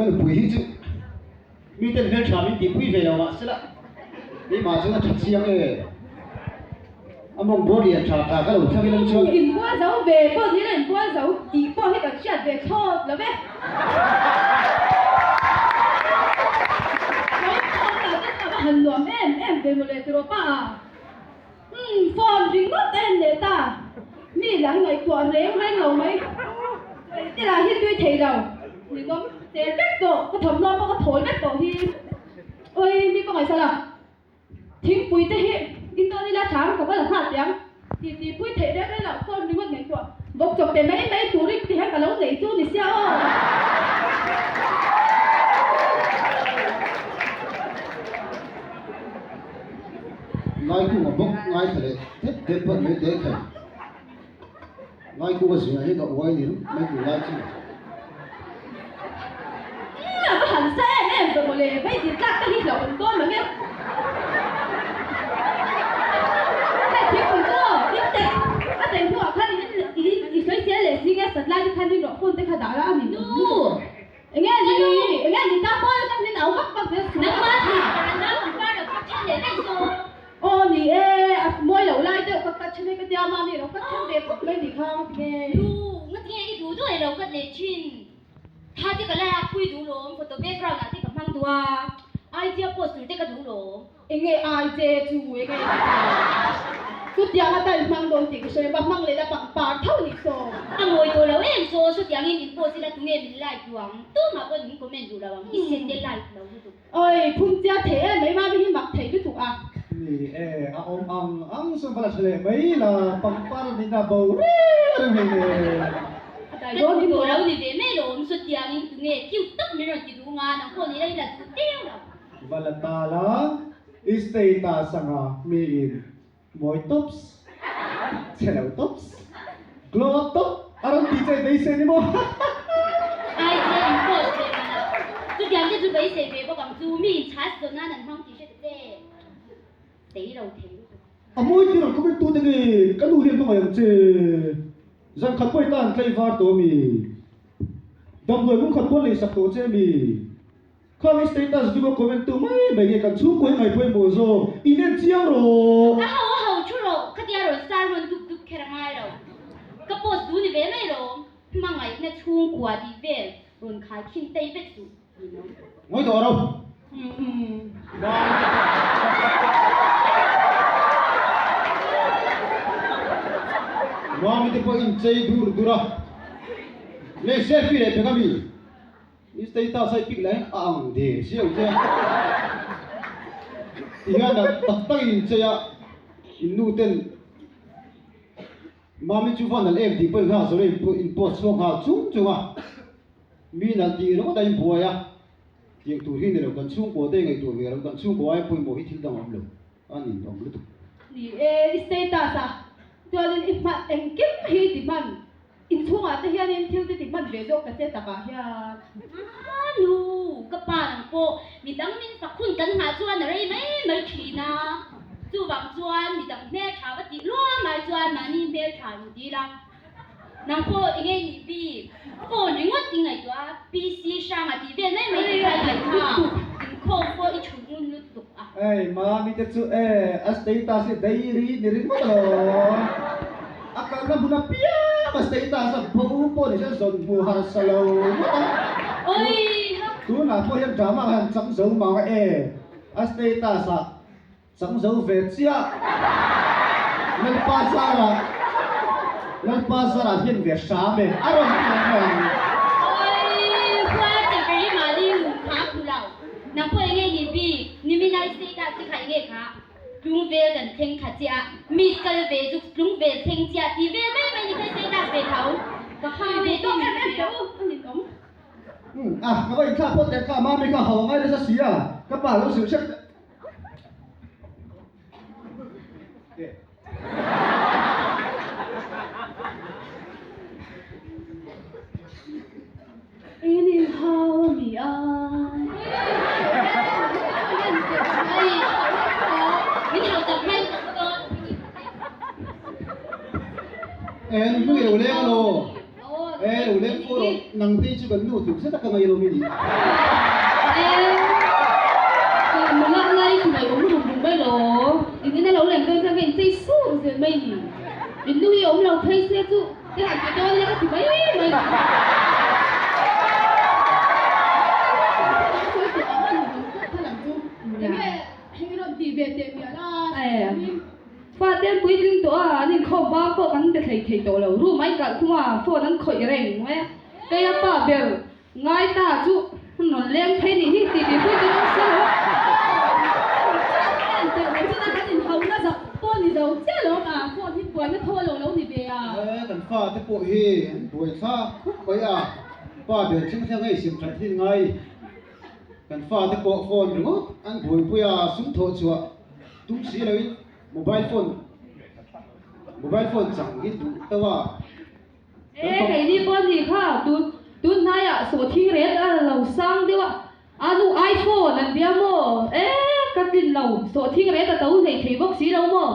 cái bùi hít chứ mi tên hết trả mi tìm quý về đâu mà sẽ là đi mà chúng ta thật riêng ấy ông mong bố điện trả cái đầu theo cái lưng trước in qua dấu về có nghĩa là in qua dấu chỉ qua hết cả chuyện về thôi là bé hành luận em về một lệ rồi pa phone ring mất em để ta mi là ngày tuổi rèm hay ngầu mấy cái là hiện tôi thấy đâu thì nó để cách độ có thầm lo có thổi cách độ thì ơi mi có ngày sao nàoทิ้งปุ๋ยเตะอินเตอร์นี่ละช้างกับว่าละพลาดยังตีปุ๋ยเตะได้ไหมล่ะคนนึกว่าไงตัวบอกจบแต่ไม่ถูริตีให้กับเราไหนจู้นี่เสียngay cũng mà bốc ngay phải đấy thế bận mới thế phải ngay cũng có gì hết cậu quay gì mấy cũng ngay chứ mà có hẳn xe em rồi một lề mấy gì chắc cái gì là con mà nghe cái thiếu của tôi tiếp tục cái tiền của khăn ý cái xe lệ gì cái sợi lai cái khăn đi rồi phun tới khăn đảo ra mình nu nghe gì ta bơi ta nên áo bắt cái nắng mát thì nắng không ra được cái chân để này rồi ô nì môi lẩu lai tự cái chân cái tiêu mà nì nó cái chân đẹp lấy gì không nghe nu nó nghe đi đủ rồi đâu cái để chinถ้าที่ก็แลกคุยดูหลงคนตัวเบกเราหน้าที่กับมังตัวไอเจียปวดสุดที่ก็ดูหลงเอ็งไอเจจูเอ็งสุดยามาแต่มังโดนติดเฉยบ้ามังเลยแต่ปังปากเท่านี้โซ่อ่ะมวยตัวเราเองโซ่สุดอย่างนี้ปวดสิละตัวเงี้ยมีไล่ดวงตู้มาก็ยิ่งก็ไม่ดูแล้วอีเซนเดไล่เราดูเอ้ยพุ่งเจ้าเทไม่มาไม่ให้หมักเทก็ถูกอ่ะนี่อังสมบัติเลยไม่ละปังปังนี่นะบ่เรื่องนี้แต่โดนตัวเราดิเดไม่หลงสุดอย่างนี้ตัวเงี้ยคิวตึ๊บไม่รอจิตดูงานคนนี้ได้ละสุดเตี้ยวเราบาลตาละอิสเตตาสังามีอินมอยท็อปส์เชลล์ท็อปส์กลอตท็อปอารมณ์ดีใจได้เสียนี่มั้งไอเจนปวดเลยนะสุดอย่างจะดูไปเสียไปบอกกับจูมีชัดตัวนั้นนั่นห้องที่เช็ดเต้ตีเราเทอ่ะมวยที่เราเขาเป็นตัวเด็กกันดูเห็นตัวอย่างเจจังขัดไปตั้งใจฟาตัวมีดำด้วยมุ้งขัดไปเลยสักตัวเจมีข้ามีสเตตัสดูว่าคอมเมนต์ตัวไม่เกี่ยวกับชุ่มไปไงไปโมโซอินเดียเจียโร่เขาชุดเราคดีเราสารมันดุแค่ไหนเราก็ปวดดูนี่เว้ไม่รู้มังไงเนี่ยชุ่มกว่าดีเว้รุนขายขิ้นเต้เป็ดสุดไม่ต่อเราMami depois em sei dura. Le chefe le pega mi. Isso aí tá sai pic lá ang de, siêu chứ. Thì ra là tất in chơi à, in nu tên. Mami chú văn là em thì bây giờ rồi in post xuống hà chung à. Mi là thì nó có tay bùa à. Thì tụi hin này còn chung của đây ngày tụi về còn chung của ai bùi mồi hít thằng ông luôn. Anh nhìn ông luôn. Thì status à. Cho nên if mà anh kiếm hi thì mình in thua à, thì anh thiếu thì mình về đâu cái chết cả ha. Lu, cái bạn cô, mình đang mình phát khun cần hạ chuan ở đây mấy khi na, chú bằng chuan mình đang nghe chào bất kỳ loa mai chuan mà nhìn nghe chào gì là, nàng cô nghe gì bi, cô những ngất tiếng này đó, PC sang mà thì bên mấy cái này ha, cô cô ít chút luôn luôn tục à. Ê, mà mình chắc chú status cái diary này rất là akal na buna pia basta itaas ang paupo ni siya zon buhar sa law. Oi, tu na po yung drama han sang zo mga basta itaas sang zo vetsia. Nagpasara hin vesame. Aron naman. Oi, kwa tebeli mali ka kulaw. Na po ngay ni bi, ni minay status si kai ngay ka. Lung về gần theng khát chia, mít cái về dục lung về theng chia thì về mấy những cái xây đặt về thấu, có hai về tôi em đâu, anh nhìn đúng. Các bạn khác có thể cả mà mình cả hỏng ngay đấy sao à? Các bạn nó xử chất. Anyhow, me on. Em cứ hiểu lên rồi. Ê, đồ lên cô đồ, nàng ti chứ cần nụ thuộc rất là càng ngày rồi mình. Mà lát này thì mày uống dùng bây giờ thì cái này lâu lành tôi sang cái dây su rồi mày nhỉ đến nuôi ông lâu thấy xe chú cái hạt cái tôi cái thì mấy mày phát tiền quý linh tổ à nên không bao có ăn được thầy tổ lâuรู้ไหมกันคุณว่าฝนนั้นข่อยแรงไหมcái apa bel ngay ta chú nó lên thấy đi thì quý linh sao Ê, cần pha thế bộ hi, buổi pha bây à, pha được chứng theo ngay xiêm trái thiên ngay. Cần pha thế bộ phone đúng không? Anh buổi bây à xuống thổ chùa, tung xí lấy mobile phone chẳng biết đủ đâu à. cái đi con gì khác, tu này à, số thi rét à lâu sang đi ạ, nu iPhone anh đi mà, cái tin lâu số thi rét à tao thấy bác sĩ đâu mà,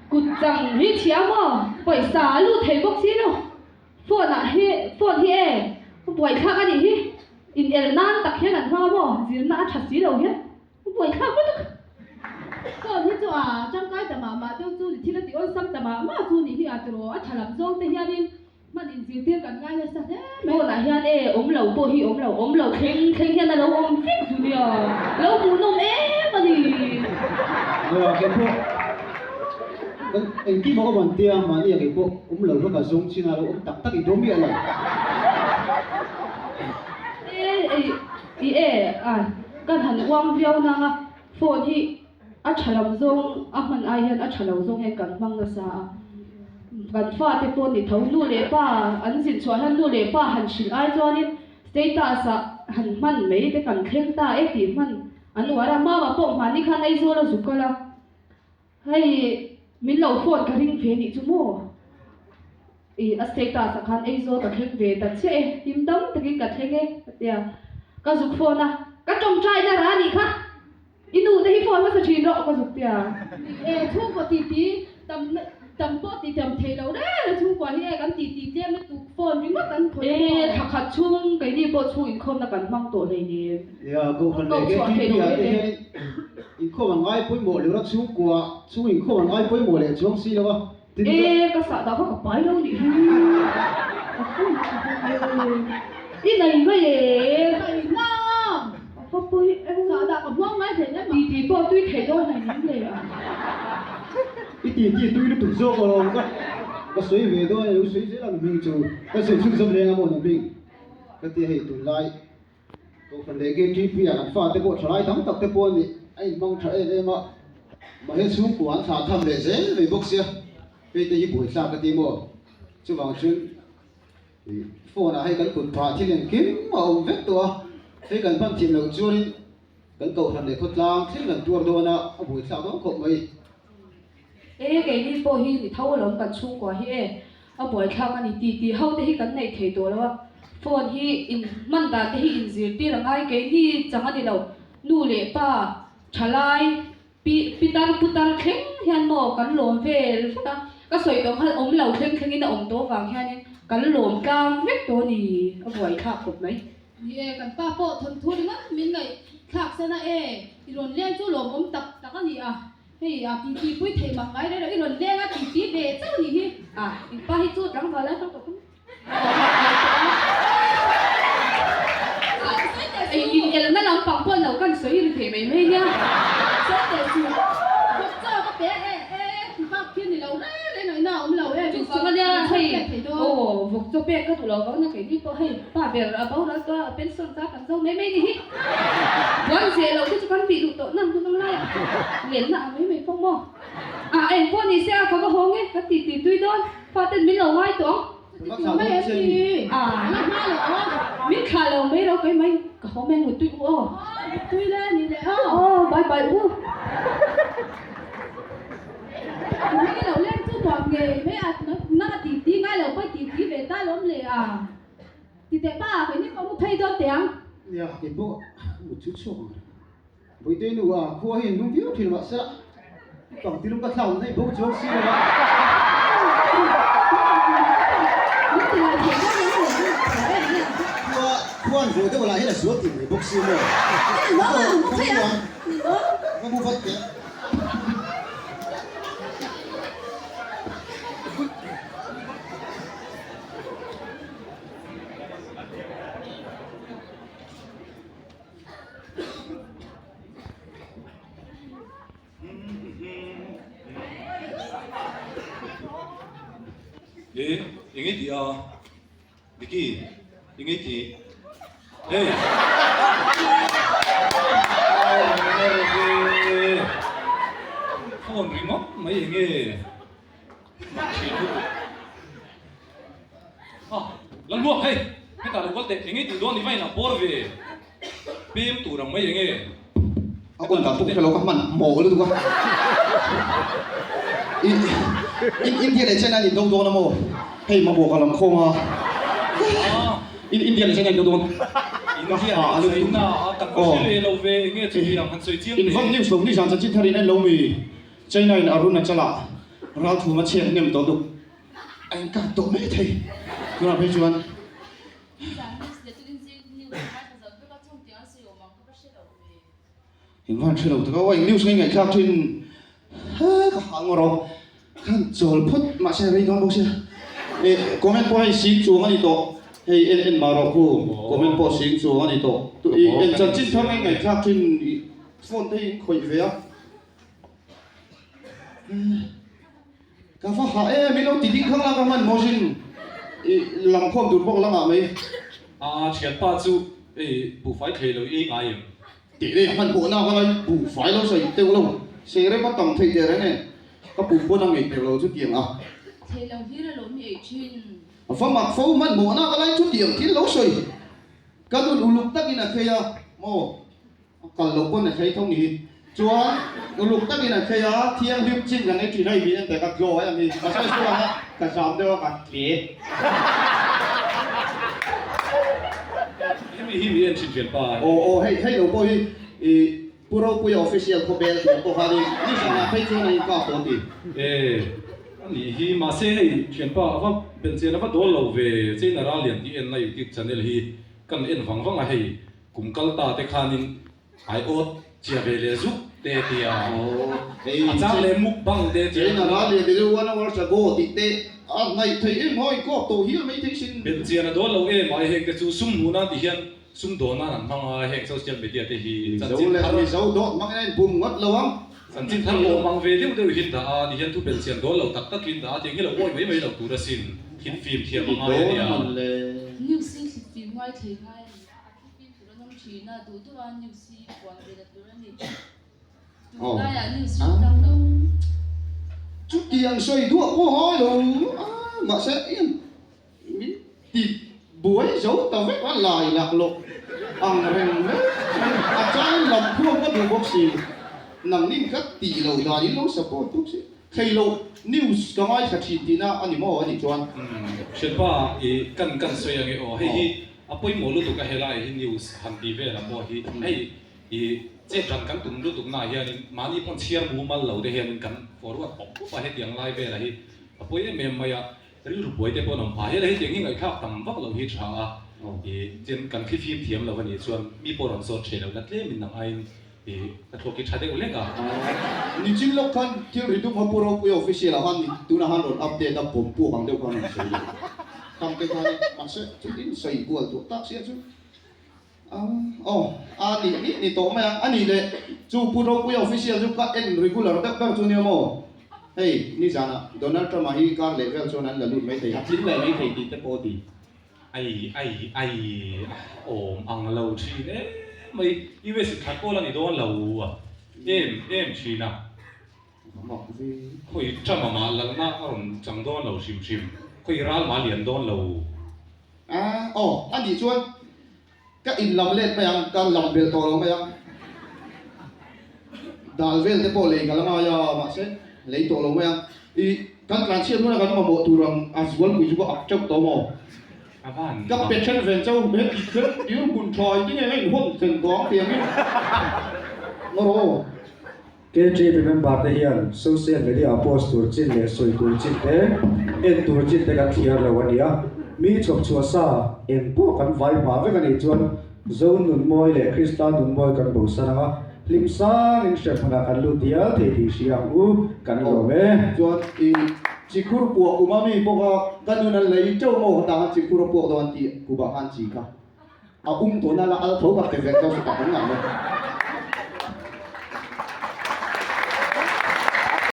cút chẳng hết chia mà, phải xả luôn thấy bác sĩ đâu, phone hi, phải khác cái gì hi, in nan tắc hết anh hoa mà, gì na chặt sĩ đâu hết, phải khác cái đó. Còn thì cho trong cái tầm mà tiêu chú thì nó tiêu sắm tầm mà chú thì à chú à thằng làm dâu thì hiện mà đến gì tiền cả ngay là sao thế? Bố là hiện lầu bố hi ốm lầu khen hiện là lầu ốm phết rồi à, lầu muốn ốm mà gì? Rồi cái bộ, anh kia có bàn tia mà đi cái bộ, lẩu nó cả giống chi nào tắc cái đốm miệng này. Cái thằng quang viêu na phone hi chả làm dông mình ai hiện chả làm dông hay cần mang nó sao gần pha thì phone thì thấu nu lệ pa anh xin cho hắn nu lệ pa hắn xin ai cho nên status hắn man mấy cái cần khen ta ấy thì man anh nói là mà bông mà đi khăn ai rồi là giúp cái là hay mình lâu phone cái hình về đi chú mua status khăn ai rồi cái hình về đặt chế im đấm cái cái hình ấy cái giúp phone cái trong trai ra ra đi khác inu thì phone mà chỉ rõ có giúp thu của tí tầm bớt thì tầm thầy đâu đấy là thu của hi cái tí xem nó tụ phone nhưng mà cần thôi thật chung cái đi bộ chung không là cần mang tổ này nè cô phần này cái chi phí thì in không bằng ai bôi mồ liệu nó xuống của xuống in không bằng ai bôi mồ để xuống xí đâu cái sợ đó có cả bãi đâu đi đi này cái gì này nó có bôi sợ đã có buông ngay thế đấy mà thì bộ tuy thầy đôi này những gì à cái tiền tôi nó tụt rô rồi có suy về thôi nếu suy dễ là mình chủ cái sự chung dâm lên một mình cái tiền hệ tụt lại tôi phần này cái chi phí là pha tới bộ trở lại thắng tập tới bộ thì anh mong chờ em mà hết xuống của anh thả thầm để dễ về bốc xe về tới buổi sáng cái tiền bộ chứ bằng chuyện thì phone là hay cái cột thả thì liền kiếm mà ông vét tua thế cần phân tiền đầu chuột cần cầu thần để khốt lang thế lần tua đồ na buổi sáng đó không mấy cái đi bộ hi thì thâu lắm cần chung quá hi buổi khang anh tí hậu thì cái này thấyตัวแล้วphone hi in man da thì in zir ti là ngay cái hi chẳng anh đâu nu lệ pa chalai putar khen hian mo kan lom ve cái soi đó hay ống lầu khen khen in ống to vàng hian kan lom kang vek to ni buổi khang cục mấy cần pa po thon thu nữa mình này khác thế này thì rồi lên chỗ lồng tập cái gì à thì tí quý thầy bằng cái đấy là cái lần đen á tí về chắc gì hi ba hi chút đắng vào lấy không được không em nó làm bằng quân đầu cần sấy thì phải mấy nhá sẽ để chịu vật cho các bé thì ba kia thì lâu đấy nói nào ông lâu đấy chúng ta nha hay vật cho bé các tụi nó có những cái đi có hay ba bé là bao đó có bên sơn giá cần dâu mấy gì quán gì lâu chứ con bị đụng tội nằm trong lai liền là mấy phong mò em con thì sẽ có cái hông ấy cái tí tuy đơn pha tên mình lâu ngay tuổi mấy em gì biết khá lâu mấy đâu cái mấy cái hông em một tuy tuy lên như thế bye mấy cái đầu lên chút toàn nghề mấy nó tí ngay là quay tí về ta lắm lệ thì tại ba phải như có một thay cho tiếng cái bộ một chút xô với tên nữa khoa hình đúng thiếu thì mà sẽ tổng tiền lúc các thằng này bố chú xin rồi lúc thì là chuyện đó 突然回到来，迄个锁定的牧师嘛，你攞出嚟，你攞。我冇法嘅。诶，英语字啊，你记英语字，诶，phone remote mấy gì nghe, lần luộc hay, cái ta lúc đấy英语字đó đi vay là bor về, bìm tủ rằng mấy gì nghe. เอาคนตัดทุกข์เราก็มันโหมเลยทุกคนอินเดียเลยเช่นนั้นอินโดนนะโมให้มาบอกกับลำโคมาอินเดียเลยเช่นนั้นอินโดน India là na tắc có xe lâu về nghe chỉ làm hắn soi chiếc. In văn new sống đi sang chân thari nên lâu mi chơi này là arun chala ra thu mà chơi nem tổ đục anh cả tổ mấy thầy cứ làm bây giờ in văn chơi đầu thì có anh new sinh ngày khác trên cái hàng rồi khăn rồi phút mà xe đi con bốc xe comment point xin xuống anh tổ hey en Morocco comment point xin xuống anh tổ tụi en chân chín tháng ngày khác trên phone thấy khỏe về á cái phát hại mình đâu tí tí không là cái mình mua xin làm không được bốc lắm à mấy chuyện ba chú bù phải thấy rồi ý ai tỷ lệ mình bộ nào cái này bù phải lâu rồi tiêu lâu xe đấy bắt tầm thấy thế đấy này các bù bộ nào nghề tiêu lâu chút tiền à thế lòng hiếu là lỗi nghề chuyên phong mặt phố mình bộ nào cái này chút tiền thì lâu rồi các tôi lục tắc như là khi à mồ còn lục con này thấy không nhỉ chúa lục tắc như là khi à thiên liêm chín cái này chỉ đây vì để các gò ấy mình mà sao chúa á cả sắm đều cả kế hi en chuyện ba hey lục bôi puro bôi official của bên của họ đi như sao là thấy chúa này có tổ tiền anh hi mà xe hay chuyện ba và bên trên nó bắt đầu lâu về trên là ra liền đi en này cái channel hi cần en vắng vắng là hay cùng câu ta để khai nên ai ốt chia về để giúp để thì chắc là mục bằng để thế là nó liền từ one hour ago thì tê này thấy em hỏi có tổ hiếu mấy thí sinh bên trên là đó lâu em mà hay cái chú sum muna thì hiện sum đó na nằm bằng hay social media thì hi dấu lên thì dấu đó mắc anh bùng mất lâu lắm sản sinh thằng lâu bằng về liệu đều hiện đã thì hiện thu bên trên đó lâu tắc tắc hiện đã thì nghĩa là ôi mấy lâu tu ra xin hiện phim thiệp bằng ai đấy à nhiều sinh phim ngoài thế ngay phim của nó chỉ là tu tu anh nhiều sinh quan về là tu anh nhiều tu ngay là nhiều sinh tăng đâu chút tiền xoay đuốc có hỏi đâu mà sẽ yên thì buổi dấu tao vết quá lại lạc lộ ăn rèn đấy trái lòng không có được bốc xì nằm nín cắt tỷ lầu đó đi lâu support thuốc xí khi lâu news cái mai thật thì na anh mua anh chọn chuyện ba căn xoay anh ấy hay apoi mô lúc cái hệ lại news hẳn đi về là mua hay chế rằng căn tụng lúc tụng này hiện mà đi phong chia mù mà lâu để hiện căn forward bọc và hết tiếng lại về là hi apoi em mày rồi lúc buổi để bọn nó phải hết tiếng người khác tầm vóc lâu hi trả trên căn phim thiểm là vấn đề chọn mi bọn nó sốt chế lâu đặt lên mình nằm ai cái thuộc cái trái đấy lên cả ni chim lok kan thiêu ri tu ma puro pu official la han tu na han on update da pom pu bang deu kan sei kam ke kan ma se chu din sei bu tu tak sia chu ni to ma ani le chu puro pu official chu ka en regular da ka chu ni mo hey ni jana Donald Trump hi ka level chu nan la lu mai thei tin le mai thei ti te po ti ai ang lâu chi đấy mày US khát cô là gì đó lâu à em chi na khơi trăm mà lần na ông chẳng đó lâu sim khơi ra mà liền đó lâu anh đi chuan các in làm lên bây giờ các làm việc to lắm bây giờ đào về để bỏ lên cái là mà sẽ lấy to lắm bây giờ thì các làm chuyện nó là các mà bộ tu rằng as well cũng có áp chốc to mò các biệt chân về châu biết rất yếu buồn tròi cái này hôn từng có tiền ấy nó cái gì bị mình bắt đấy hiện social media post tour trên lệ soi tour trên thế, en tour trên thế cái thiệt là vậy à, มีชกชัวซาเอ็นพวกกันไว้มาไว้กันอีจวนโซนนุนมวยและคริสตันนุนมวยกันบุษนะลิมซาลิมเชฟนากันลุเดียเทติเชียงอูกันโลเม จวนอีจิคุรปวกอุมามีพวกกันดูนั่นเลยเจ้าโมต่างจิคุรปวกตอนที่กูบอกฮันจีค่ะเอาตัวนั่นละเอาโถกับเต็มเจ้าสุดท้ายนั่นเลย